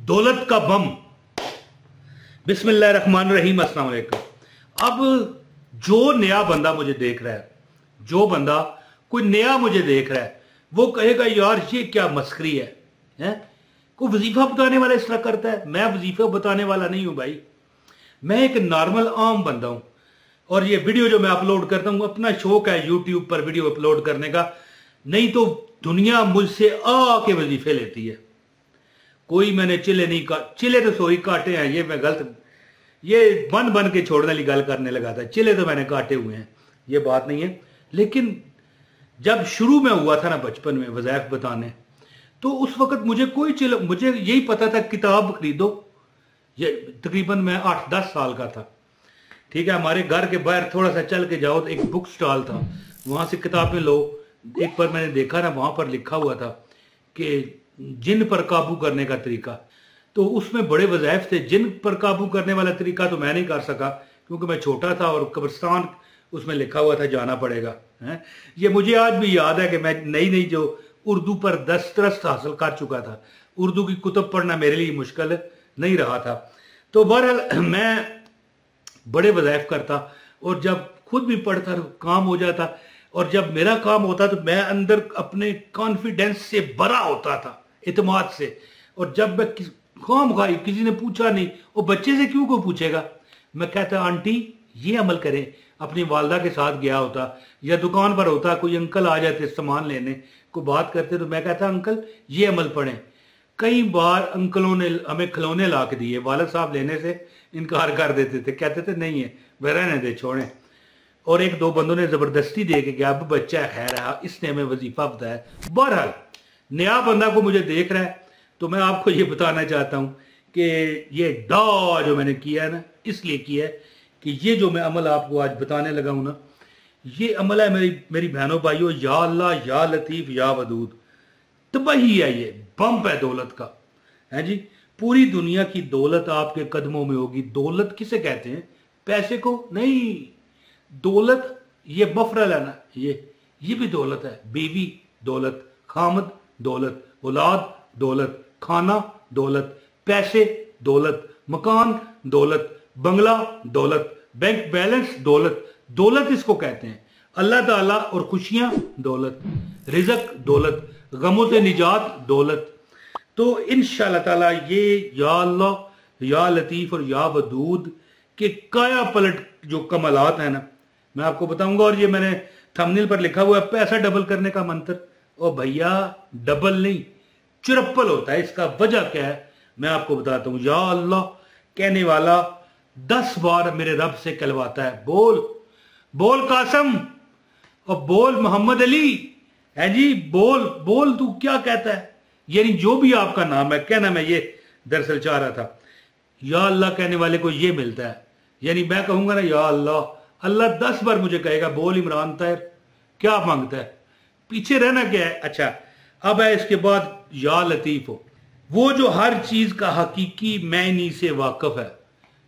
दौलत का बम। बिस्मिल्लाहिर्रहमानिर्रहीम, अस्सलाम वालेकुम। अब जो नया बंदा मुझे देख रहा है, जो बंदा कोई नया मुझे देख रहा है, वो कहेगा यार ये क्या मस्करी है? कोई वजीफा बताने वाला इस तरह करता है? मैं वजीफा बताने वाला नहीं हूं भाई, मैं एक नॉर्मल आम बंदा हूं। और ये वीडियो जो मैं अपलोड करता हूं, अपना शौक है यूट्यूब पर वीडियो अपलोड करने का, नहीं तो दुनिया मुझसे आके वजीफे लेती है। कोई मैंने चिले नहीं चिले तो सोई काटे हैं, ये मैं गलत, ये बन बन के छोड़ने वाली गल करने लगा था। चिले तो मैंने काटे हुए हैं, ये बात नहीं है। लेकिन जब शुरू में हुआ था ना बचपन में वज़ाइफ बताने, तो उस वक्त मुझे कोई चिल, मुझे यही पता था किताब खरीदो। ये तकरीबन मैं 8-10 साल का था, ठीक है। हमारे घर के बाहर थोड़ा सा चल के जाओ तो एक बुक स्टॉल था, वहां से किताबें लो। एक बार मैंने देखा ना, वहां पर लिखा हुआ था कि जिन पर काबू करने का तरीका, तो उसमें बड़े वज़ाइफ थे। जिन पर काबू करने वाला तरीका तो मैं नहीं कर सका क्योंकि मैं छोटा था और कब्रिस्तान उसमें लिखा हुआ था जाना पड़ेगा है। ये मुझे आज भी याद है कि मैं नई नई जो उर्दू पर दस्तरस्त हासिल कर चुका था, उर्दू की कुतुब पढ़ना मेरे लिए मुश्किल नहीं रहा था। तो बहरहाल मैं बड़े वज़ाइफ करता और जब खुद भी पढ़ता काम हो जाता, और जब मेरा काम होता तो मैं अंदर अपने कॉन्फिडेंस से भरा होता था, इत्मीनान से। और जब मैं काम खाई, किसी ने पूछा नहीं, वो बच्चे से क्यों को पूछेगा, मैं कहता आंटी ये अमल करें। अपनी वालदा के साथ गया होता या दुकान पर होता, कोई अंकल आ जाते सामान लेने को बात करते, तो मैं कहता अंकल ये अमल पढ़ें। कई बार अंकलों ने हमें खिलौने ला के दिए, वालिद साहब लेने से इनकार कर देते थे, कहते थे नहीं है वह रहने दे, छोड़ें। और एक दो बंदों ने जबरदस्ती दे के गया, अब बच्चा है खैर है, इसने हमें वजीफा बताया। बहरहाल नया बंदा को मुझे देख रहा है तो मैं आपको ये बताना चाहता हूं कि ये डा जो मैंने किया है ना, इसलिए किया है कि ये जो मैं अमल आपको आज बताने लगा हूं ना, ये अमल है मेरी बहनों भाइयों, या अल्लाह या लतीफ या वदूद। तबाही है, ये बम है दौलत का, है जी। पूरी दुनिया की दौलत आपके कदमों में होगी। दौलत किसे कहते हैं? पैसे को नहीं। दौलत ये मफरल है ना, ये भी दौलत है। बीवी दौलत, खामद दौलत, औलाद दौलत, खाना दौलत, पैसे दौलत, मकान दौलत, बंगला दौलत, बैंक बैलेंस दौलत। दौलत इसको कहते हैं। अल्लाह ताला और खुशियां दौलत, रिज़्क दौलत, गमों से निजात दौलत। तो इंशाअल्लाह ताला ये या अल्लाह या लतीफ और या वदूद के काया पलट जो कमालात है ना, मैं आपको बताऊंगा। और ये मैंने थंबनेल पर लिखा हुआ है पैसा डबल करने का मंत्र। ओ भैया डबल नहीं, चुरप्पल होता है। इसका वजह क्या है मैं आपको बताता हूं। या अल्लाह कहने वाला 10 बार मेरे रब से कहलवाता है, बोल बोल कासम और बोल मोहम्मद अली, है जी, बोल बोल तू क्या कहता है। यानी जो भी आपका नाम है, कहना मैं ये दरअसल चाह रहा था, या अल्लाह कहने वाले को ये मिलता है। यानी मैं कहूंगा ना या अल्लाह, अल्लाह 10 बार मुझे कहेगा बोल इमरान ताहिर क्या मांगता है, पीछे रहना क्या है। अच्छा अब है इसके बाद या लतीफ हो, वो जो हर चीज का हकीकी मैनी से वाकिफ है।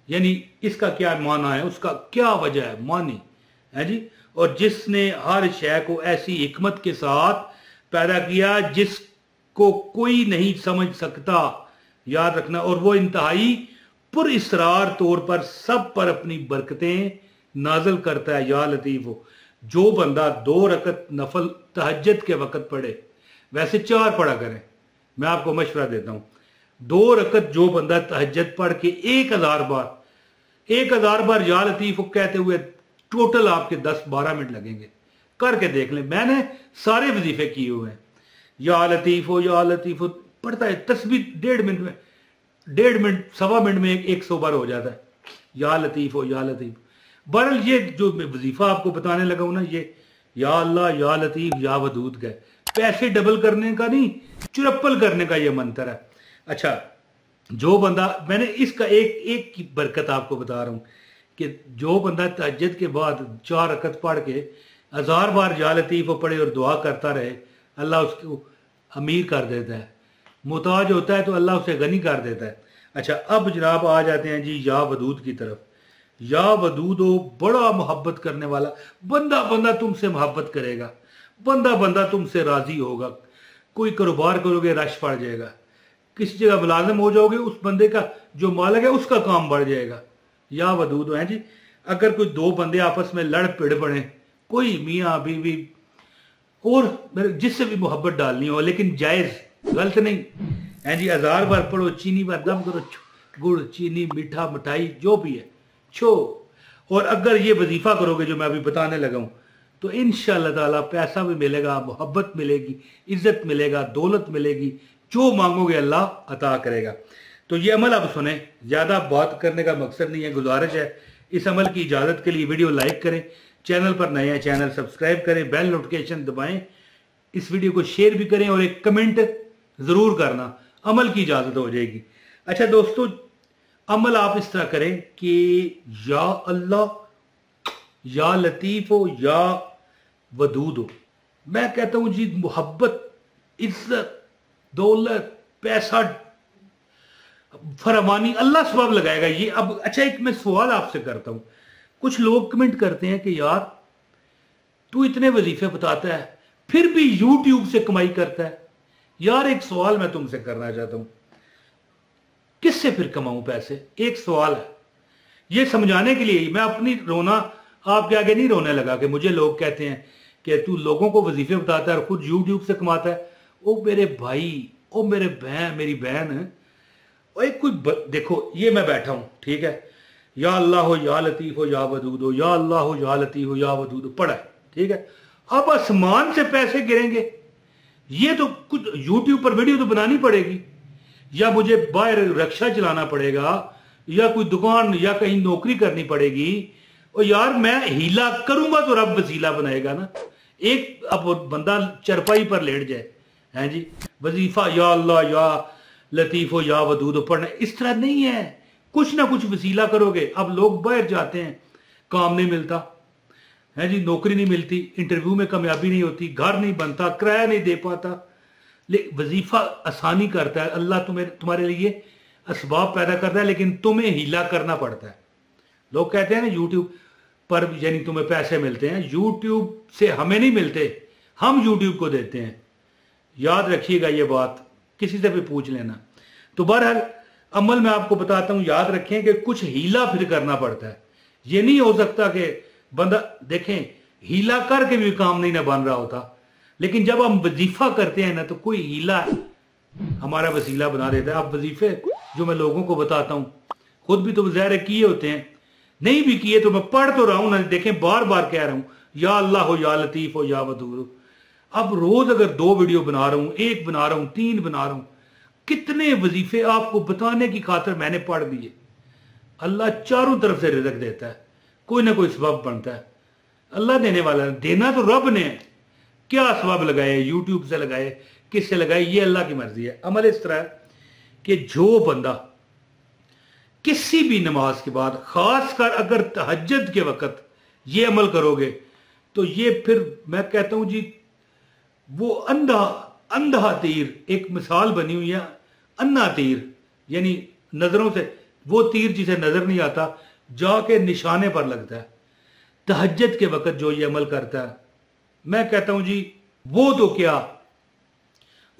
यानी इसका क्या माना है, उसका क्या वजह है, मानी है जी। और जिसने हर शय को ऐसी हिकमत के साथ पैदा किया जिसको कोई नहीं समझ सकता, याद रखना। और वो इंतहाई पुरइसरार तौर पर सब पर अपनी बरकतें नाजल करता है। या लतीफ हो, जो बंदा 2 रकत नफल तहज्जुद के वक्त पढ़े, वैसे 4 पढ़ा करें, मैं आपको मशवरा देता हूं। 2 रकत जो बंदा तहज्जुद पढ़ के 1000 बार या लतीफ कहते हुए, टोटल आपके 10-12 मिनट लगेंगे। करके देख लें, मैंने सारे वजीफे किए हुए हैं। या लतीफ हो पढ़ता है तस्बीह 1.5 मिनट में, 1.5 मिनट 1.25 मिनट में 100 बार हो जाता है। या लतीफ हो या लतीफ। बहरहाल ये जो मैं वजीफा आपको बताने लगा हूं ना, ये या अल्लाह या लतीफ या वदूद का पैसे डबल करने का नहीं, चुरप्पल करने का ये मंत्र है। अच्छा जो बंदा, मैंने इसका एक की बरकत आपको बता रहा हूं कि जो बंदा तहज्जुद के बाद 4 रकत पढ़ के 1000 बार या लतीफ पढ़े और दुआ करता रहे, अल्लाह उसको अमीर कर देता है। मुताज होता है तो अल्लाह उसे गनी कर देता है। अच्छा अब जनाब आ जाते हैं जी या वदूद की तरफ। या वदूद हो, बड़ा मोहब्बत करने वाला बंदा, बंदा तुमसे मोहब्बत करेगा, बंदा बंदा तुमसे राजी होगा। कोई कारोबार करोगे रश पड़ जाएगा, किसी जगह मुलाजिम हो जाओगे, उस बंदे का जो मालिक है उसका काम बढ़ जाएगा। या वदूद है जी। अगर कोई दो बंदे आपस में लड़ पिड़ पड़े, कोई मियाँ बीवी और जिससे भी मोहब्बत डालनी हो, लेकिन जायज़, गलत नहीं है जी। 1000 बार पढ़ो, चीनी बार दम करो, गुड़ चीनी मीठा मिठाई जो भी है छो। और अगर ये वजीफा करोगे जो मैं अभी बताने लगा हूँ, तो इंशाअल्लाह ताला पैसा भी मिलेगा, मोहब्बत मिलेगी, इज्जत मिलेगा, दौलत मिलेगी, जो मांगोगे अल्लाह अता करेगा। तो ये अमल आप सुने, ज़्यादा बात करने का मकसद नहीं है, गुजारिश है इस अमल की इजाज़त के लिए वीडियो लाइक करें, चैनल पर नए हैं चैनल सब्सक्राइब करें, बेल नोटिफिकेशन दबाएं, इस वीडियो को शेयर भी करें और एक कमेंट ज़रूर करना, अमल की इजाज़त हो जाएगी। अच्छा दोस्तों, अमल आप इस तरह करें कि या अल्लाह, या लतीफ़ हो, या वदूद हो। मैं कहता हूं जी, मोहब्बत, इज्जत, दौलत, पैसा, फरमानी, अल्लाह सबब लगाएगा ये। अब अच्छा, एक मैं सवाल आपसे करता हूं। कुछ लोग कमेंट करते हैं कि यार तू इतने वजीफे बताता है फिर भी यूट्यूब से कमाई करता है। यार एक सवाल मैं तुमसे करना चाहता हूं, किससे फिर कमाऊं पैसे? एक सवाल है, ये समझाने के लिए मैं अपनी रोना आपके आगे नहीं रोने लगा कि मुझे लोग कहते हैं कि तू लोगों को वजीफे बताता है और खुद यूट्यूब से कमाता है। ओ मेरे भाई, ओ मेरे मेरी बहन, एक कोई देखो, ये मैं बैठा हूं, ठीक है, या अल्लाह हो, या लतीफ हो, या वदूद हो, या अल्लाह हो, या लतीफ हो, या वदूद हो, पढ़ा है, ठीक है। अब आसमान से पैसे गिरेंगे, ये तो कुछ यूट्यूब पर वीडियो तो बनानी पड़ेगी, या मुझे बाहर रिक्शा चलाना पड़ेगा, या कोई दुकान या कहीं नौकरी करनी पड़ेगी। और यार मैं हीला करूंगा तो रब वसीला बनाएगा ना। एक अब बंदा चरपाई पर लेट जाए, हैं जी, वजीफा या अल्लाह, या लतीफ हो, या वदूद पढ़ना, इस तरह नहीं है। कुछ ना कुछ वसीला करोगे। अब लोग बाहर जाते हैं, काम नहीं मिलता है जी, नौकरी नहीं मिलती, इंटरव्यू में कामयाबी नहीं होती, घर नहीं बनता, किराया नहीं दे पाता। लेकिन वजीफा आसानी करता है अल्लाह, तुम्हारे लिए असबाब पैदा करता है, लेकिन तुम्हें हीला करना पड़ता है। लोग कहते हैं ना यूट्यूब पर यानी तुम्हें पैसे मिलते हैं, यूट्यूब से हमें नहीं मिलते, हम यूट्यूब को देते हैं। याद रखिएगा ये बात, किसी से भी पूछ लेना। तो बहरहाल अमल मैं आपको बताता हूं, याद रखें कि कुछ हीला फिर करना पड़ता है। ये नहीं हो सकता कि बंदा, देखें, हीला करके भी काम नहीं ना बन रहा होता, लेकिन जब हम वजीफा करते हैं ना तो कोई हीला हमारा वसीला बना देता है। अब वजीफे जो मैं लोगों को बताता हूं, खुद भी तो ज़ाहिर किए होते हैं, नहीं भी किए तो मैं पढ़ तो रहा हूं ना, देखें बार बार कह रहा हूं, या अल्लाह हो, या लतीफ हो, या वदूद हो। अब रोज अगर 2 वीडियो बना रहा हूं, 1 बना रहा हूं, 3 बना रहा हूं, कितने वजीफे आपको बताने की खातिर मैंने पढ़ दिए। अल्लाह चारों तरफ से रिज़्क देता है, कोई ना कोई सबब बनता है। अल्लाह देने वाला है, देना तो रब ने है। क्या सबब लगाए, यूट्यूब से लगाए, किससे लगाए, ये अल्लाह की मर्जी है। अमल इस तरह है कि जो बंदा किसी भी नमाज के बाद, खासकर अगर तहज्जुद के वक्त ये अमल करोगे, तो ये फिर मैं कहता हूं जी, वो अंधा तीर, एक मिसाल बनी हुई है, अन्ना तीर, यानी नजरों से, वो तीर जिसे नजर नहीं आता जाके निशाने पर लगता है। तहज्जुद के वक्त जो ये अमल करता है, मैं कहता हूं जी, वो तो क्या,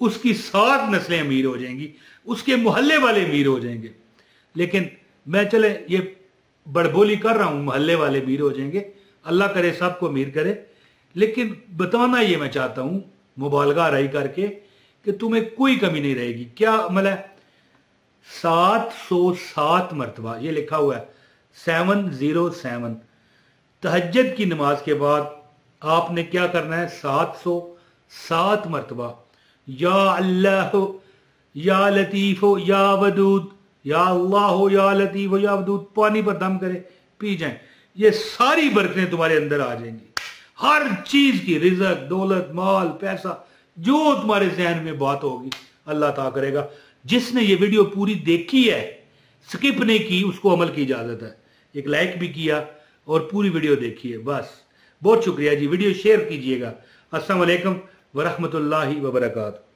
उसकी 7 नस्लें अमीर हो जाएंगी, उसके मोहल्ले वाले अमीर हो जाएंगे। लेकिन मैं चले ये बड़बोली कर रहा हूं, मोहल्ले वाले अमीर हो जाएंगे, अल्लाह करे सबको अमीर करे। लेकिन बताना ये मैं चाहता हूं मुबालगा राई करके कि तुम्हें कोई कमी नहीं रहेगी। क्या अमल है? 707 मरतबा, ये लिखा हुआ है 707। तहज्जुद की नमाज के बाद आपने क्या करना है? 707 मरतबा या अल्लाह हो, या लतीफ हो, या वदूद, या अल्लाह हो, या लतीफ हो, या वदूद, पानी पर दम करे पी जाए। ये सारी बरकतें तुम्हारे अंदर आ जाएंगी। हर चीज की, रिज़्क, दौलत, माल, पैसा, जो तुम्हारे जहन में बात होगी अल्लाह ता करेगा। जिसने ये वीडियो पूरी देखी है, स्किप नहीं की, उसको अमल की इजाजत है। एक लाइक भी किया और पूरी वीडियो देखी है, बस। बहुत शुक्रिया जी। वीडियो शेयर कीजिएगा। अस्सलाम वालेकुम वरहमतुल्लाहि वबरकातुहू।